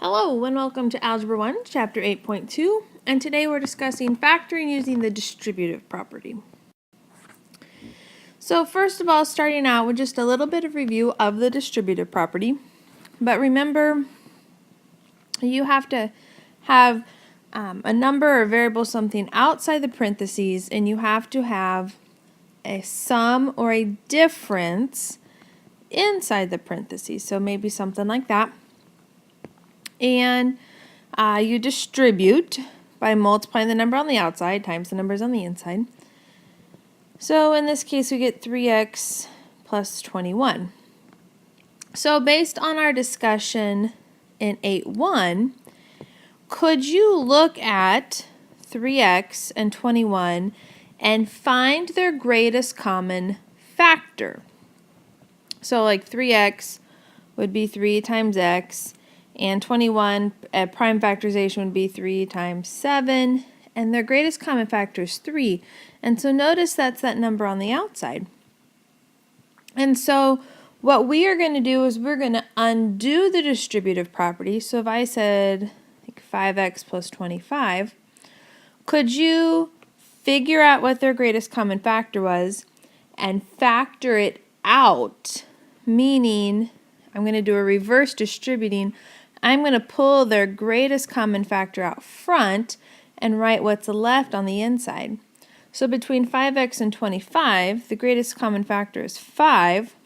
Hello and welcome to Algebra 1, Chapter 8.2, and today we're discussing factoring using the distributive property. So first of all, starting out with just a little bit of review of the distributive property, but remember you have to have a number or variable something outside the parentheses, and you have to have a sum or a difference inside the parentheses, so maybe something like that. And you distribute by multiplying the number on the outside times the numbers on the inside. So in this case, we get 3x plus 21. So based on our discussion in 8.1, could you look at 3x and 21 and find their greatest common factor? So like 3x would be 3 times x, and 21 at prime factorization would be 3 times 7, and their greatest common factor is 3. And so notice that's that number on the outside. And so what we are going to do is we're going to undo the distributive property. So if I said like 5x plus 25, could you figure out what their greatest common factor was and factor it out? Meaning, I'm going to do a reverse distributing. I'm going to pull their greatest common factor out front and write what's left on the inside. So between 5x and 25, the greatest common factor is 5.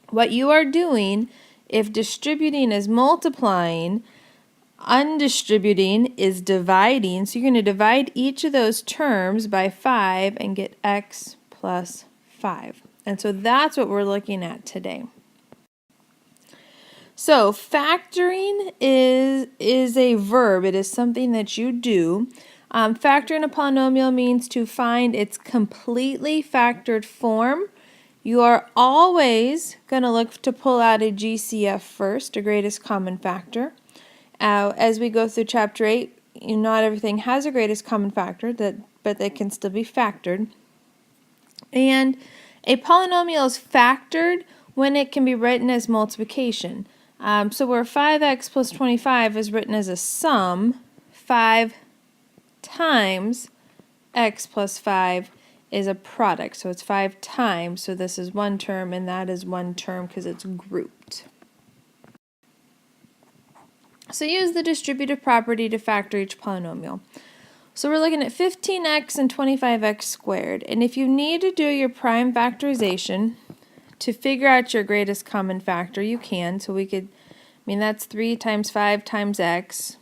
What you are doing, if distributing is multiplying, undistributing is dividing. So you're going to divide each of those terms by 5 and get x plus 5. And so that's what we're looking at today. So factoring is a verb. It is something that you do. Factoring a polynomial means to find its completely factored form. You are always going to look to pull out a GCF first, a greatest common factor. As we go through Chapter 8, not everything has a greatest common factor, but they can still be factored. And a polynomial is factored when it can be written as multiplication. So where 5x plus 25 is written as a sum, 5 times x plus 5 is a product. So it's 5 times, so this is one term and that is one term because it's grouped. So use the distributive property to factor each polynomial. So we're looking at 15x and 25x squared. And if you need to do your prime factorization to figure out your greatest common factor, you can. So we could, that's 3 times 5 times x.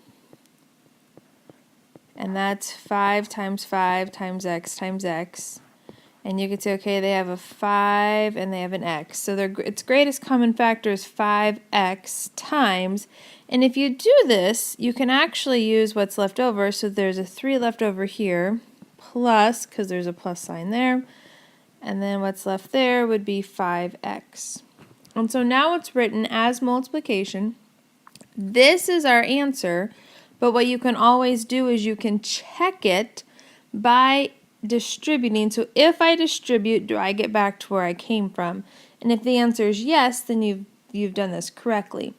And that's 5 times 5 times x. And you could say, okay, they have a 5 and they have an x. So its greatest common factor is 5x times. And if you do this, you can actually use what's left over. So there's a 3 left over here, plus, because there's a plus sign there. And then what's left there would be 5x. And so now it's written as multiplication. This is our answer, but what you can always do is you can check it by distributing. So if I distribute, do I get back to where I came from? And if the answer is yes, then you've done this correctly.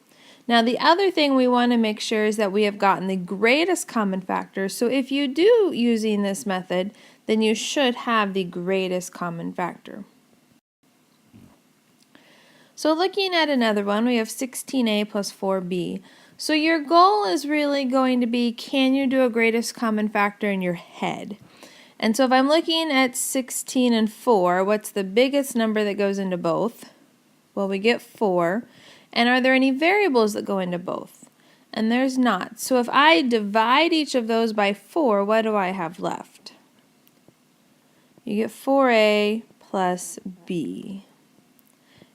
Now the other thing we want to make sure is that we have gotten the greatest common factor. So if you do using this method, then you should have the greatest common factor. So looking at another one, we have 16a plus 4b. So your goal is really going to be, can you do a greatest common factor in your head? And so if I'm looking at 16 and 4, what's the biggest number that goes into both? Well, we get 4. And are there any variables that go into both? And there's not. So if I divide each of those by 4, what do I have left? You get 4a plus b.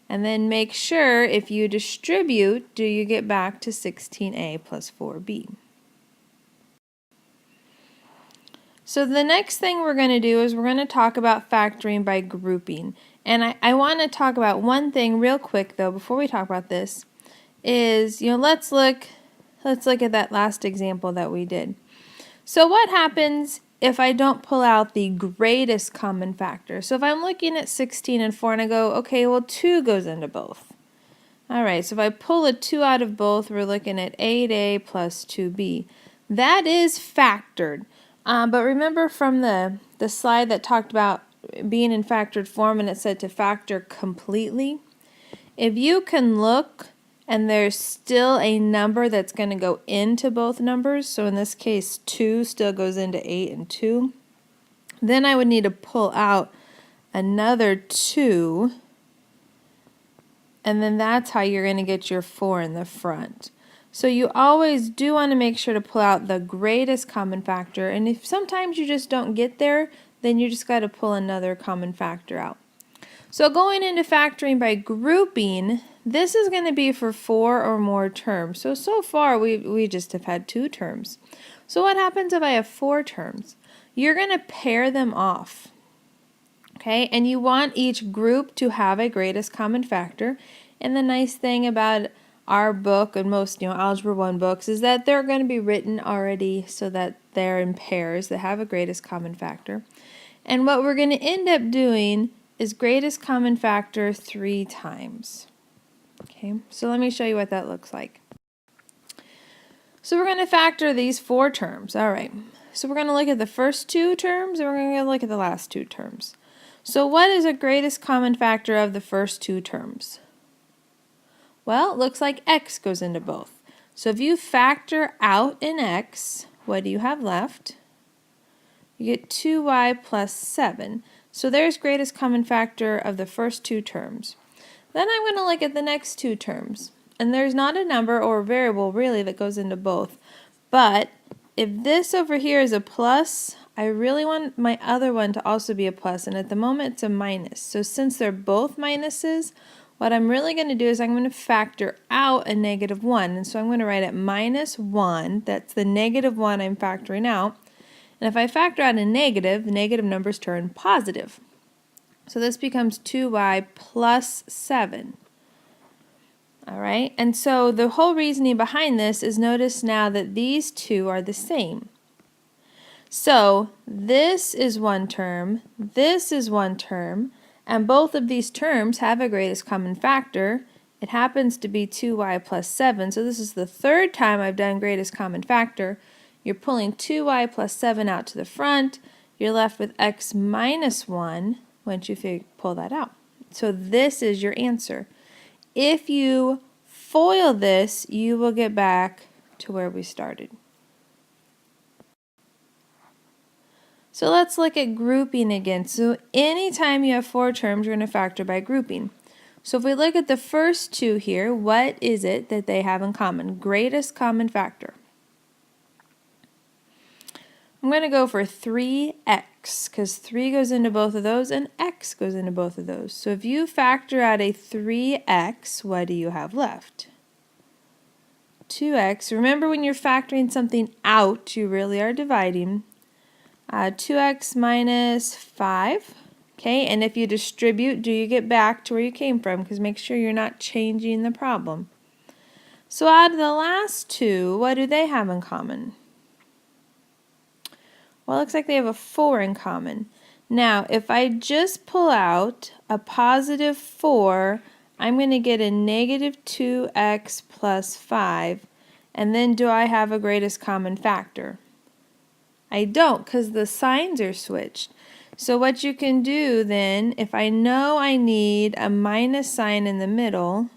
And then make sure if you distribute, do you get back to 16a plus 4b? So the next thing we're going to do is we're going to talk about factoring by grouping. And I want to talk about one thing real quick though before we talk about this is, let's look at that last example that we did. So what happens if I don't pull out the greatest common factor? So if I'm looking at 16 and 4 and I go, okay, well 2 goes into both. All right, so if I pull a 2 out of both, we're looking at 8a plus 2b. That is factored. But remember from the slide that talked about being in factored form and it said to factor completely? If you can look and there's still a number that's going to go into both numbers, so in this case 2 still goes into 8 and 2, then I would need to pull out another 2, and then that's how you're going to get your 4 in the front. So you always do want to make sure to pull out the greatest common factor, and if sometimes you just don't get there, then you just got to pull another common factor out. So going into factoring by grouping, this is going to be for 4 or more terms. So far we just have had 2 terms. So what happens if I have 4 terms? You're going to pair them off. Okay, and you want each group to have a greatest common factor. And the nice thing about our book and most Algebra 1 books is that they're going to be written already so that they're in pairs that have a greatest common factor. And what we're going to end up doing is greatest common factor 3 times. Okay, so let me show you what that looks like. So we're going to factor these 4 terms. All right, so we're going to look at the first 2 terms and we're going to look at the last 2 terms. So what is the greatest common factor of the first 2 terms? Well, it looks like x goes into both. So if you factor out an x, what do you have left? You get 2y plus 7. So there's greatest common factor of the first 2 terms. Then I'm going to look at the next 2 terms. And there's not a number or a variable really that goes into both. But if this over here is a plus, I really want my other one to also be a plus. And at the moment it's a minus. So since they're both minuses, what I'm really going to do is I'm going to factor out a negative 1. And so I'm going to write it minus 1. That's the negative 1 I'm factoring out. And if I factor out a negative, the negative numbers turn positive. So this becomes 2y plus 7. All right, and so the whole reasoning behind this is notice now that these 2 are the same. So this is one term, this is one term, and both of these terms have a greatest common factor. It happens to be 2y plus 7, so this is the 3rd time I've done greatest common factor. You're pulling 2y plus 7 out to the front. You're left with x minus 1 once you pull that out. So this is your answer. If you FOIL this, you will get back to where we started. So let's look at grouping again. So anytime you have 4 terms, you're going to factor by grouping. So if we look at the first 2 here, what is it that they have in common? Greatest common factor. I'm going to go for 3x because 3 goes into both of those and x goes into both of those. So if you factor out a 3x, what do you have left? 2x. Remember when you're factoring something out, you really are dividing. 2x minus 5. Okay, and if you distribute, do you get back to where you came from? Because make sure you're not changing the problem. So out of the last 2, what do they have in common? Well, it looks like they have a 4 in common. Now, if I just pull out a positive 4, I'm going to get a negative 2x plus 5. And then do I have a greatest common factor? I don't, because the signs are switched. So what you can do then, if I know I need a minus sign in the middle,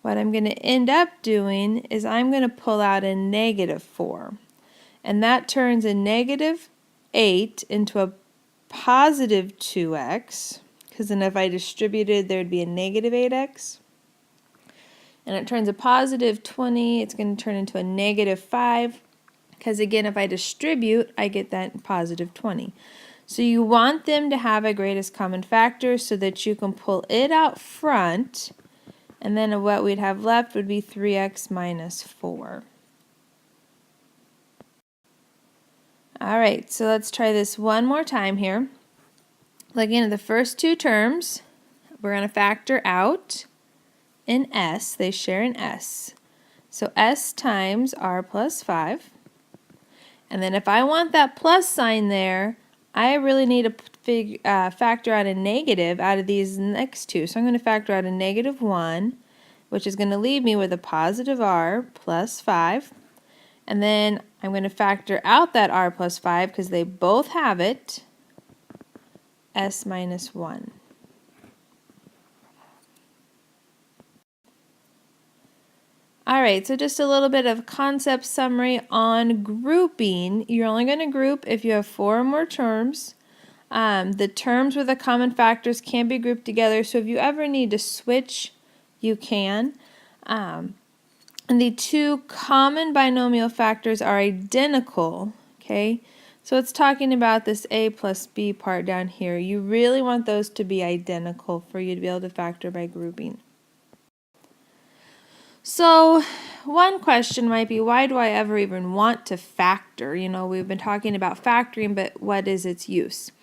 what I'm going to end up doing is I'm going to pull out a negative 4. And that turns a negative 8 into a positive 2x, because then if I distributed, there would be a negative 8x. And it turns a positive 20, it's going to turn into a negative 5, because again, if I distribute, I get that positive 20. So you want them to have a greatest common factor so that you can pull it out front, and then what we'd have left would be 3x minus 4. All right, so let's try this one more time here. Looking at the first 2 terms, we're going to factor out an s. They share an s. So s times r plus 5. And then if I want that plus sign there, I really need to factor out a negative out of these next 2. So I'm going to factor out a negative 1. which is going to leave me with a positive r plus 5. And then I'm going to factor out that r plus 5 because they both have it, s minus 1. All right, so just a little bit of concept summary on grouping. You're only going to group if you have 4 or more terms. The terms with the common factors can be grouped together, so if you ever need to switch, you can. And the 2 common binomial factors are identical, okay? So it's talking about this a plus b part down here. You really want those to be identical for you to be able to factor by grouping. So one question might be, why do I ever even want to factor? You know, we've been talking about factoring, but what is its use?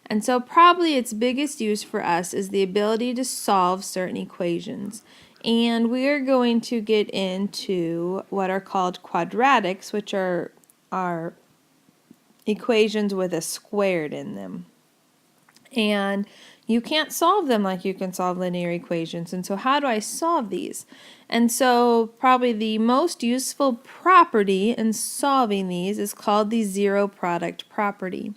And so probably its biggest use for us is the ability to solve certain equations. And we are going to get into what are called quadratics, which are equations with a squared in them. And you can't solve them like you can solve linear equations. And so how do I solve these? And so probably the most useful property in solving these is called the zero product property.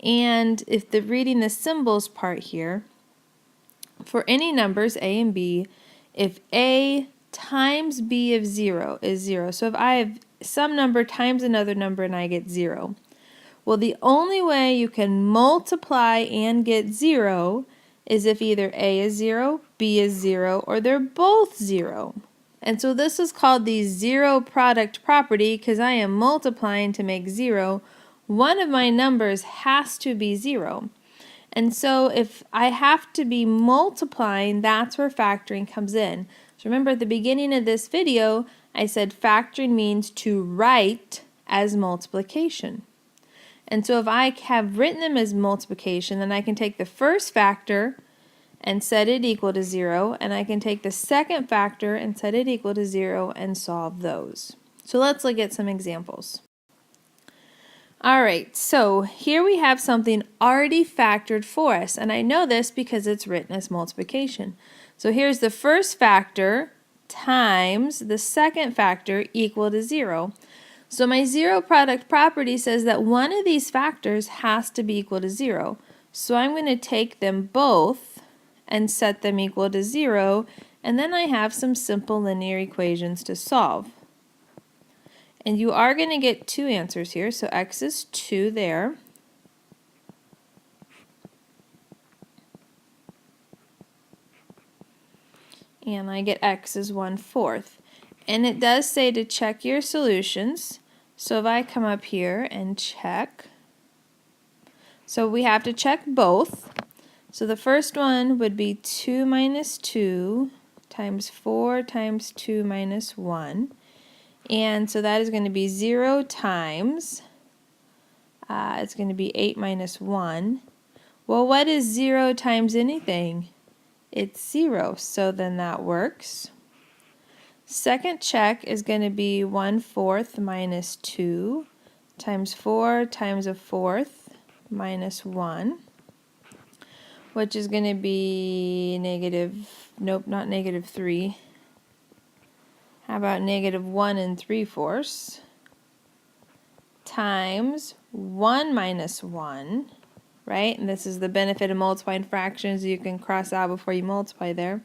And if the reading the symbols part here, for any numbers a and b, if a times b of 0 is 0, so if I have some number times another number and I get 0, well, the only way you can multiply and get 0 is if either a is 0, b is 0, or they're both 0. And so this is called the zero product property because I am multiplying to make 0. One of my numbers has to be 0. And so if I have to be multiplying, that's where factoring comes in. So remember at the beginning of this video, I said factoring means to write as multiplication. And so if I have written them as multiplication, then I can take the first factor and set it equal to 0, and I can take the second factor and set it equal to 0 and solve those. So let's look at some examples. Alright, so here we have something already factored for us, and I know this because it's written as multiplication. So here's the first factor times the second factor equal to 0. So my zero product property says that one of these factors has to be equal to 0. So I'm going to take them both and set them equal to 0, and then I have some simple linear equations to solve. And you are going to get 2 answers here, so x is 2 there. And I get x is 1/4. And it does say to check your solutions. So if I come up here and check, so we have to check both. So the first one would be 2 minus 2 times 4 times 2 minus 1. And so that is going to be 0 times, it's going to be 8 minus 1. Well, what is 0 times anything? It's 0, so then that works. Second check is going to be 1/4 minus 2 times 4 times 1/4 minus 1, which is going to be nope, not -3. How about -1 3/4 times 1 minus 1, right? And this is the benefit of multiplying fractions. You can cross out before you multiply there.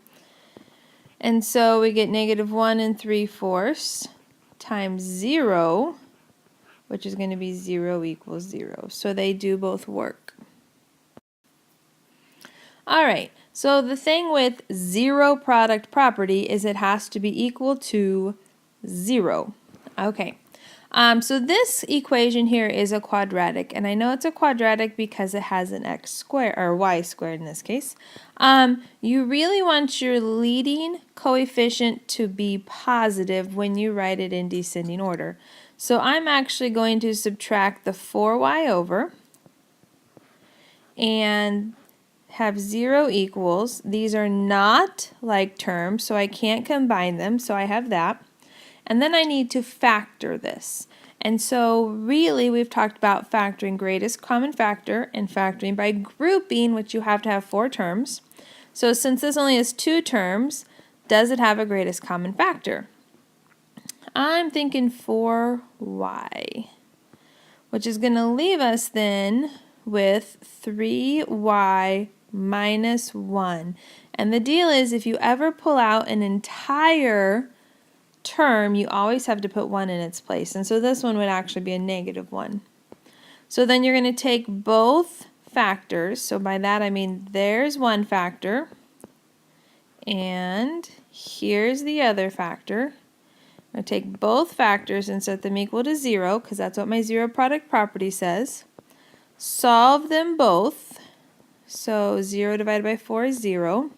And so we get -1 3/4 times 0, which is going to be 0 equals 0. So they do both work. All right, so the thing with zero product property is it has to be equal to 0. Okay, so this equation here is a quadratic, and I know it's a quadratic because it has an x squared, or y squared in this case. You really want your leading coefficient to be positive when you write it in descending order. So I'm actually going to subtract the 4y over and have 0 equals. These are not like terms, so I can't combine them, so I have that. And then I need to factor this. And so really we've talked about factoring greatest common factor and factoring by grouping, which you have to have 4 terms. So since this only has 2 terms, does it have a greatest common factor? I'm thinking 4y, which is going to leave us then with 3y minus 1. And the deal is, if you ever pull out an entire term, you always have to put 1 in its place. And so this one would actually be a negative 1. So then you're going to take both factors. So by that I mean there's one factor, and here's the other factor. I'm going to take both factors and set them equal to 0, because that's what my zero product property says. Solve them both. So 0 divided by 4 is 0.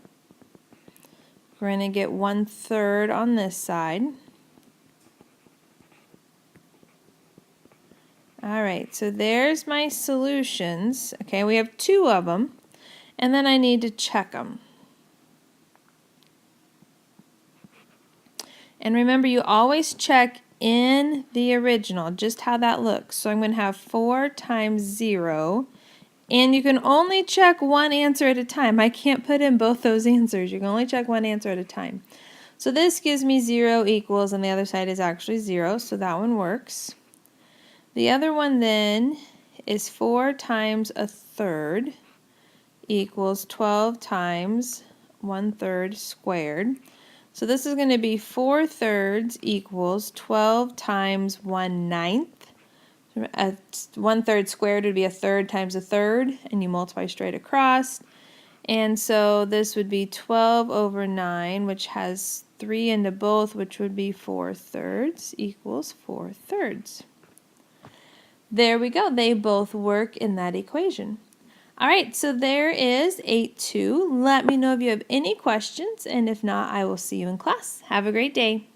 We're going to get 1/3 on this side. Alright, so there's my solutions. Okay, we have 2 of them, and then I need to check them. And remember, you always check in the original, just how that looks. So I'm going to have 4 times 0, and you can only check one answer at a time. I can't put in both those answers. You can only check one answer at a time. So this gives me 0 equals, and the other side is actually 0, so that one works. The other one then is 4 times 1/3 equals 12 times 1/3 squared. So this is going to be 4/3 equals 12 times 1/9. 1/3 squared would be 1/3 times 1/3, and you multiply straight across. And so this would be 12 over 9, which has 3 into both, which would be 4/3 equals 4/3. There we go. They both work in that equation. All right, so there is 8-2. Let me know if you have any questions, and if not, I will see you in class. Have a great day.